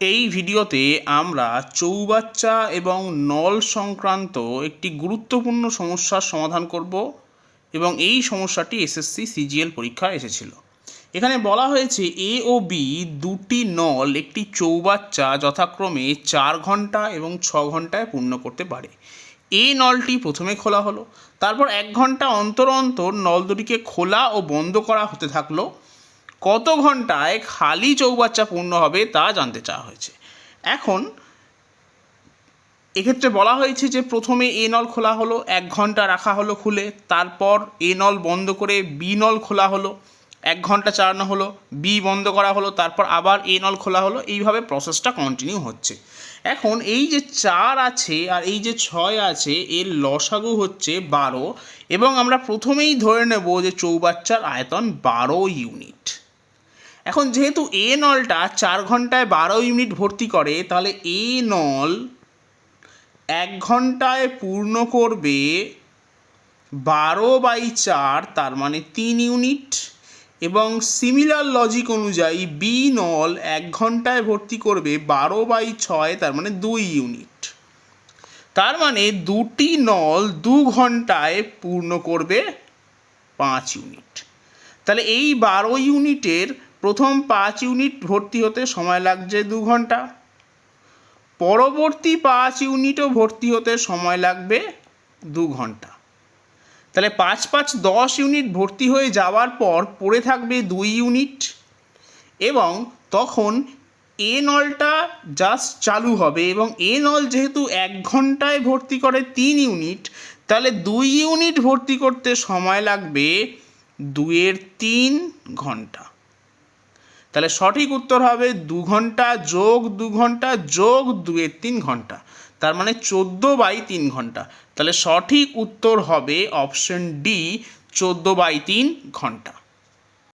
এই ভিডিওতে আমরা চৌবাচ্চা এবং নল সংক্রান্ত একটি গুরুত্বপূর্ণ সমস্যার সমাধান করব এবং এই সমস্যাটি এসএসসি সিজিএল পরীক্ষায় এসেছিল। এখানে বলা হয়েছে এ ও বি দুটি নল একটি চৌবাচ্চা যথাক্রমে 4 ঘন্টা এবং 6 ঘন্টায় পূর্ণ করতে পারে। এ নলটি প্রথমে খোলা হলো, তারপর 1 ঘন্টা অন্তর অন্তর নল দুটিকে খোলা ও বন্ধ করা হতে থাকলো। কত ঘন্টায় খালি চৌবাচ্চা পূর্ণ হবে তা জানতে চাওয়া হয়েছে। এখন এক্ষেত্রে বলা হয়েছে যে প্রথমে এ নল খোলা হলো, 1 ঘন্টা রাখা হলো খুলে, তারপর এ নল বন্ধ করে বি নল খোলা হলো, 1 ঘন্টা চালানো হলো, বি বন্ধ করা হলো, তারপর আবার এ নল খোলা হলো। এইভাবে প্রসেসটা কন্টিনিউ হচ্ছে। এখন এই যে 4 আছে আর এই যে 6 আছে, এর লসাগু হচ্ছে 12 এবং আমরা প্রথমেই ধরে নেব যে চৌবাচ্চার আয়তন 12 ইউনিট। এখন যেহেতু এ নলটা 4 ঘন্টায় 12 ইউনিট ভর্তি করে, তাহলে এ নল 1 ঘন্টায় পূর্ণ করবে 12/4, তার মানে 3 ইউনিট। এবং সিমিলার লজিক অনুযায়ী বি নল 1 ঘন্টায় ভর্তি করবে 12/6, তার মানে 2 ইউনিট। তার মানে দুটি নল 2 ঘন্টায় পূর্ণ করবে 5 ইউনিট। তাহলে এই 12 ইউনিটের প্রথম 5 ইউনিট ভর্তি হতে সময় লাগছে 2 ঘন্টা, পরবর্তী 5 ইউনিটও ভর্তি হতে সময় লাগবে 2 ঘন্টা। তাহলে 5 5 10 ইউনিট ভর্তি হয়ে যাওয়ার পর পড়ে থাকবে 2 ইউনিট এবং তখন এ নলটা জাস্ট চালু হবে এবং এ নল যেহেতু 1 ঘন্টায় ভর্তি করে 3 ইউনিট, তাহলে 2 ইউনিট ভর্তি করতে সময় লাগবে 2/3 ঘন্টা। তাহলে সঠিক উত্তর হবে 2 ঘন্টা যোগ 2 ঘন্টা যোগ 2/3 ঘন্টা, তার মানে 14/3 ঘন্টা। তাহলে সঠিক উত্তর হবে অপশন ডি, 14/3 ঘন্টা।